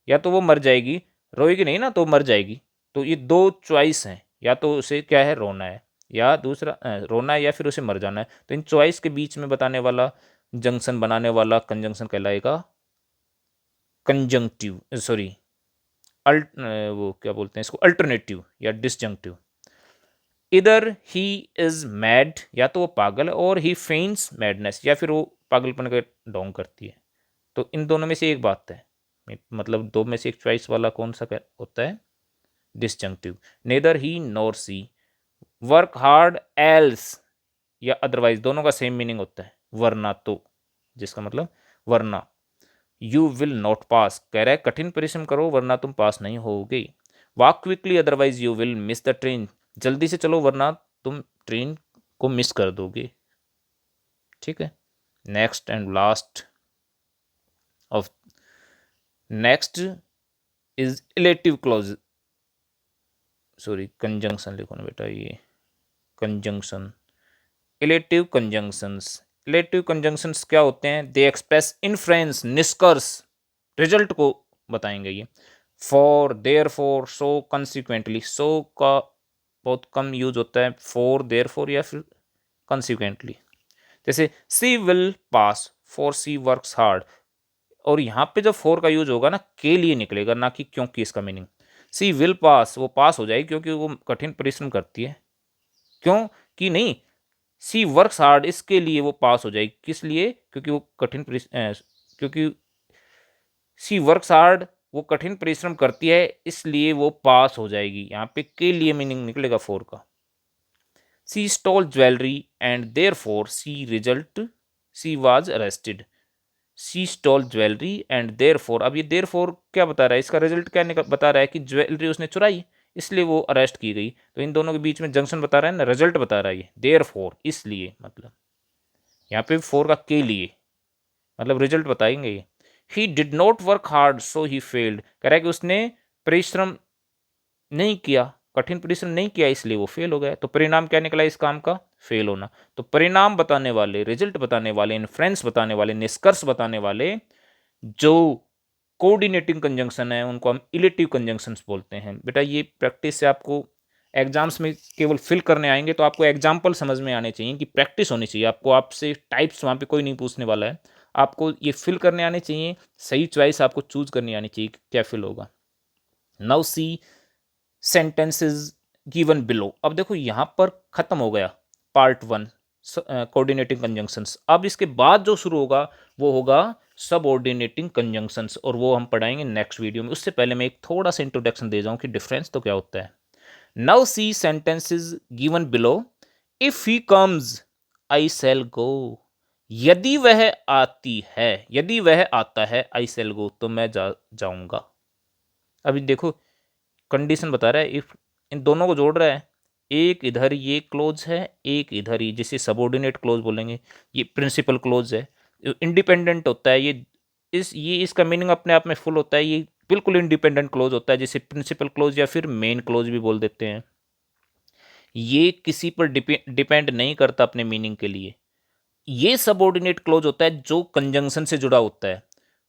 या तो वो मर जाएगी, रोएगी नहीं ना तो मर जाएगी। तो ये दो चॉइस हैं, या तो उसे क्या है, रोना है, या दूसरा रोना है, या फिर उसे मर जाना है। तो इन चॉइस के बीच में बताने वाला, जंक्शन बनाने वाला कंजंक्शन कहलाएगा कंजंक्टिव, सॉरी, अल्ट वो क्या बोलते हैं इसको, अल्टरनेटिव या डिसजंक्टिव। इधर ही इज मैड, या तो वो पागल है, और ही फेंट्स मैडनेस, या फिर वो पागलपन का ढोंग करती है। तो इन दोनों में से एक बात है, मतलब दो में से एक चॉइस वाला कौन सा होता है, डिसजंक्टिव। नेदर ही नॉर सी, वर्क हार्ड एल्स या अदरवाइज, दोनों का सेम मीनिंग होता है, वरना तो, जिसका मतलब वरना। यू विल नॉट पास, कह रहा है कठिन परिश्रम करो वरना तुम पास नहीं होगे। Walk quickly otherwise you will miss the train, जल्दी से चलो वरना तुम ट्रेन को मिस कर दोगे। ठीक है, next and last of, next is illative clause, sorry conjunction लिखो ना बेटा, ये conjunction, illative conjunctions. Illative conjunctions क्या होते हैं, दे एक्सप्रेस इन्फ्रेंस, निष्कर्ष, रिजल्ट को बताएंगे ये। For, therefore, so, consequently, so का बहुत कम यूज होता है, फॉर, देयर फॉर या फिर कंसिक्वेंटली। जैसे she will pass for she works hard, और यहाँ पे जब फॉर का यूज होगा ना, के लिए निकलेगा, ना कि क्योंकि, इसका मीनिंग सी विल पास, वो पास हो जाएगी क्योंकि वो कठिन परिश्रम करती है, क्यों कि नहीं, सी वर्क्स हार्ड, इसके लिए वो पास हो जाएगी, किस लिए, क्योंकि वो कठिन क्योंकि सी वर्क्स हार्ड वो कठिन परिश्रम करती है इसलिए वो पास हो जाएगी। यहाँ पे के लिए मीनिंग निकलेगा फोर का। She stole jewellery and therefore she was arrested. She stole jewellery and therefore, अब ये देयर फोर क्या बता रहा है, इसका रिजल्ट क्या बता रहा है कि ज्वेलरी उसने चुराई इसलिए वो अरेस्ट की गई। तो इन दोनों के बीच में जंक्शन बता रहा है ना, रिजल्ट बता रहा है ये देयर फोर, इसलिए मतलब यहाँ पे फोर का के लिए मतलब रिजल्ट बताएंगे ये। He did not work hard so he failed, कह रहा है कि उसने परिश्रम नहीं किया, कठिन परिश्रम नहीं किया इसलिए वो फेल हो गया। तो परिणाम क्या निकला इस काम का, फेल होना। तो परिणाम बताने वाले, रिजल्ट बताने वाले, इन्फ्रेंस बताने वाले, निष्कर्ष बताने वाले जो कोऑर्डिनेटिंग कंजंक्शन है उनको हम इलेटिव कंजंक्शंस बोलते हैं। बेटा ये प्रैक्टिस से आपको एग्जाम्स में केवल फिल करने आएंगे तो आपको एग्जाम्पल समझ में आने चाहिए कि प्रैक्टिस होनी चाहिए आपको, आपसे टाइप्स वहाँ पे कोई नहीं पूछने वाला है, आपको ये फिल करने आने चाहिए, सही चॉइस आपको चूज करनी आनी चाहिए क्या फिल होगा। Now see sentences given below. अब देखो यहाँ पर खत्म हो गया पार्ट वन कोऑर्डिनेटिंग कंजंक्शंस। अब इसके बाद जो शुरू होगा वो होगा सबऑर्डिनेटिंग कंजंक्शंस, और वो हम पढ़ाएंगे नेक्स्ट वीडियो में। उससे पहले मैं एक थोड़ा सा इंट्रोडक्शन दे जाऊं कि डिफरेंस तो क्या होता है। Now see sentences given below. If he comes I shall go, यदि वह आती है, यदि वह आता है, आई शैल गो तो मैं जाऊंगा। अभी देखो कंडीशन बता रहा है, इफ इन दोनों को जोड़ रहा है, एक इधर ये क्लोज है, एक इधर ही, जिसे सबऑर्डिनेट क्लोज बोलेंगे, ये प्रिंसिपल क्लोज है, इंडिपेंडेंट होता है ये, इसका मीनिंग अपने आप में फुल होता है, ये बिल्कुल इंडिपेंडेंट क्लोज होता है, जिसे प्रिंसिपल क्लोज या फिर मेन क्लोज भी बोल देते हैं। ये किसी पर डिपेंड नहीं करता अपने मीनिंग के लिए। ये सबऑर्डिनेट क्लोज होता है जो कंजंक्शन से जुड़ा होता है,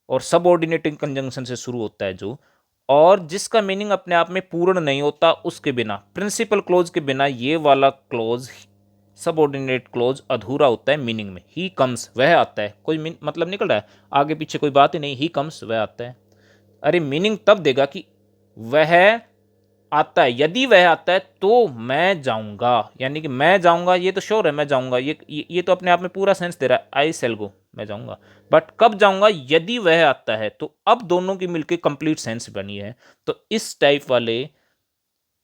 और सबऑर्डिनेटिंग कंजंक्शन से शुरू होता है जो, और जिसका मीनिंग अपने आप में पूर्ण नहीं होता उसके बिना, प्रिंसिपल क्लोज के बिना ये वाला क्लोज सबऑर्डिनेट क्लोज अधूरा होता है मीनिंग में। ही कम्स वह आता है, कोई मतलब निकल रहा है, आगे पीछे कोई बात ही नहीं, ही कम्स वह आता है। अरे मीनिंग तब देगा कि वह आता है, यदि वह आता है तो मैं जाऊंगा, यानी कि मैं जाऊंगा ये तो श्योर है मैं जाऊंगा, ये तो अपने आप में पूरा सेंस दे रहा है, आई सेल गो मैं जाऊंगा। बट कब जाऊंगा, यदि वह आता है, तो अब दोनों की मिलके कंप्लीट सेंस बनी है। तो इस टाइप वाले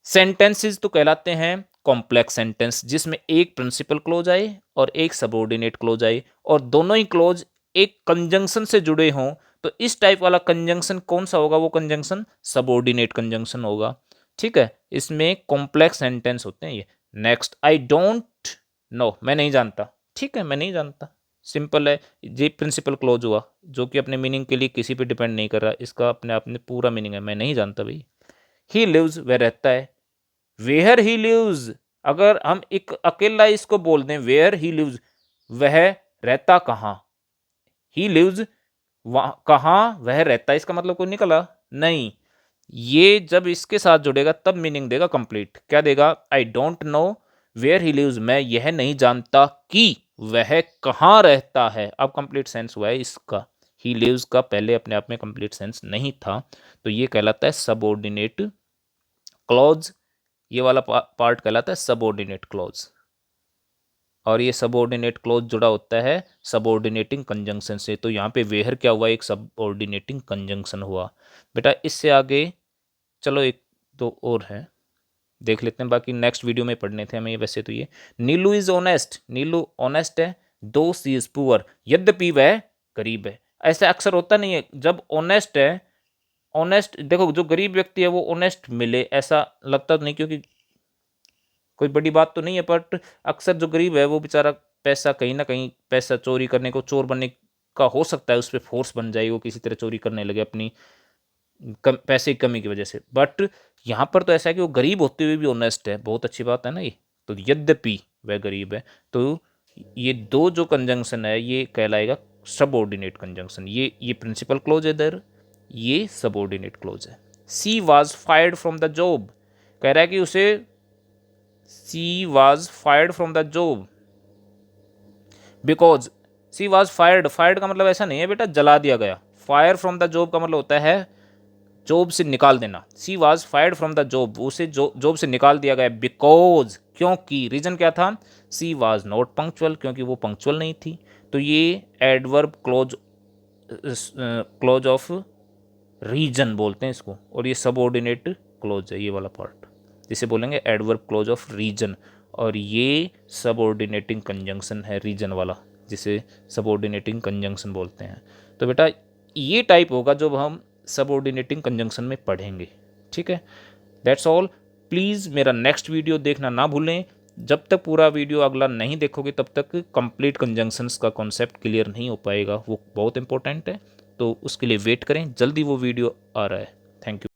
सेंटेंसेस तो कहलाते हैं कॉम्प्लेक्स सेंटेंस, जिसमें एक प्रिंसिपल क्लोज आए और एक सबऑर्डिनेट क्लोज आए, और दोनों ही क्लोज एक कंजंक्शन से जुड़े हों। तो इस टाइप वाला कंजंक्शन कौन सा होगा, वो कंजंक्शन सबऑर्डिनेट कंजंक्शन होगा। ठीक है, इसमें कॉम्प्लेक्स सेंटेंस होते हैं ये। नेक्स्ट, आई डोंट नो, मैं नहीं जानता। ठीक है, मैं नहीं जानता, सिंपल है, ये प्रिंसिपल क्लोज हुआ जो कि अपने मीनिंग के लिए किसी पे डिपेंड नहीं कर रहा, इसका अपने आप में पूरा मीनिंग है मैं नहीं जानता भाई। ही लिव्स वह रहता है, वेयर ही लिव्स, अगर हम एक अकेला इसको बोल दें वेयर ही लिव्स, वह रहता कहाँ, ही लिव्स कहाँ वह रहता है, इसका मतलब कोई निकला नहीं। ये जब इसके साथ जुड़ेगा तब मीनिंग देगा कंप्लीट। क्या देगा, I don't know where he lives, मैं यह नहीं जानता कि वह कहाँ रहता है। अब कंप्लीट सेंस हुआ है इसका, ही लिव्स का पहले अपने आप में कंप्लीट सेंस नहीं था, तो ये कहलाता है सबऑर्डिनेट क्लॉज। ये वाला पार्ट कहलाता है सबऑर्डिनेट क्लॉज, और ये सबऑर्डिनेट क्लॉज जुड़ा होता है सबऑर्डिनेटिंग कंजंक्शन से। तो यहाँ पे वेयर क्या हुआ, एक सबऑर्डिनेटिंग कंजंक्शन हुआ। बेटा इससे आगे चलो एक दो और है देख लेते हैं, बाकी नेक्स्ट वीडियो में पढ़ने थे हमें। वैसे तो ये नीलू इज ऑनेस्ट, नीलू ऑनेस्ट है, दो सी इज पुअर, यद्यपि वह गरीब है। ऐसा अक्सर होता नहीं है, जब ऑनेस्ट है, ऑनेस्ट देखो जो गरीब व्यक्ति है वो ऑनेस्ट मिले ऐसा लगता तो नहीं, क्योंकि कोई बड़ी बात तो नहीं है, बट अक्सर जो गरीब है वो बेचारा पैसा कहीं ना कहीं, पैसा चोरी करने को, चोर बनने का हो सकता है उस पर फोर्स बन जाए, वो किसी तरह चोरी करने लगे अपनी पैसे की कमी की वजह से। बट यहाँ पर तो ऐसा है कि वो गरीब होते हुए भी ऑनेस्ट है, बहुत अच्छी बात है ना ये। तो यद्यपि वह गरीब है, तो ये दो जो कंजंक्शन है ये कहलाएगा सबऑर्डिनेट कंजंक्शन। ये प्रिंसिपल क्लोज है इधर, ये सबऑर्डिनेट क्लोज है। She was fired from the job, कह रहा है कि उसे, she was fired from the job because she was fired, fired का मतलब ऐसा नहीं है बेटा जला दिया गया, फायर फ्रॉम द जॉब का मतलब होता है जॉब से निकाल देना। She was fired from the job, उसे जॉब से निकाल दिया गया बिकॉज, क्योंकि, रीजन क्या था, सी वाज नॉट पंक्चुअल, क्योंकि वो पंक्चुअल नहीं थी। तो ये adverb clause, clause of reason बोलते हैं इसको, और ये सबऑर्डिनेट क्लोज है, ये वाला पार्ट जिसे बोलेंगे एडवर्ब क्लोज ऑफ रीजन, और ये सबऑर्डिनेटिंग कंजंक्शन है रीजन वाला, जिसे सबऑर्डिनेटिंग कंजंक्शन बोलते हैं। तो बेटा ये टाइप होगा जो हम सबऑर्डिनेटिंग कंजंक्शन में पढ़ेंगे। ठीक है, दैट्स ऑल। प्लीज़ मेरा नेक्स्ट वीडियो देखना ना भूलें। जब तक पूरा वीडियो अगला नहीं देखोगे तब तक कंप्लीट कंजंक्शंस का कॉन्सेप्ट क्लियर नहीं हो पाएगा, वो बहुत इंपॉर्टेंट है। तो उसके लिए वेट करें, जल्दी वो वीडियो आ रहा है। Thank you.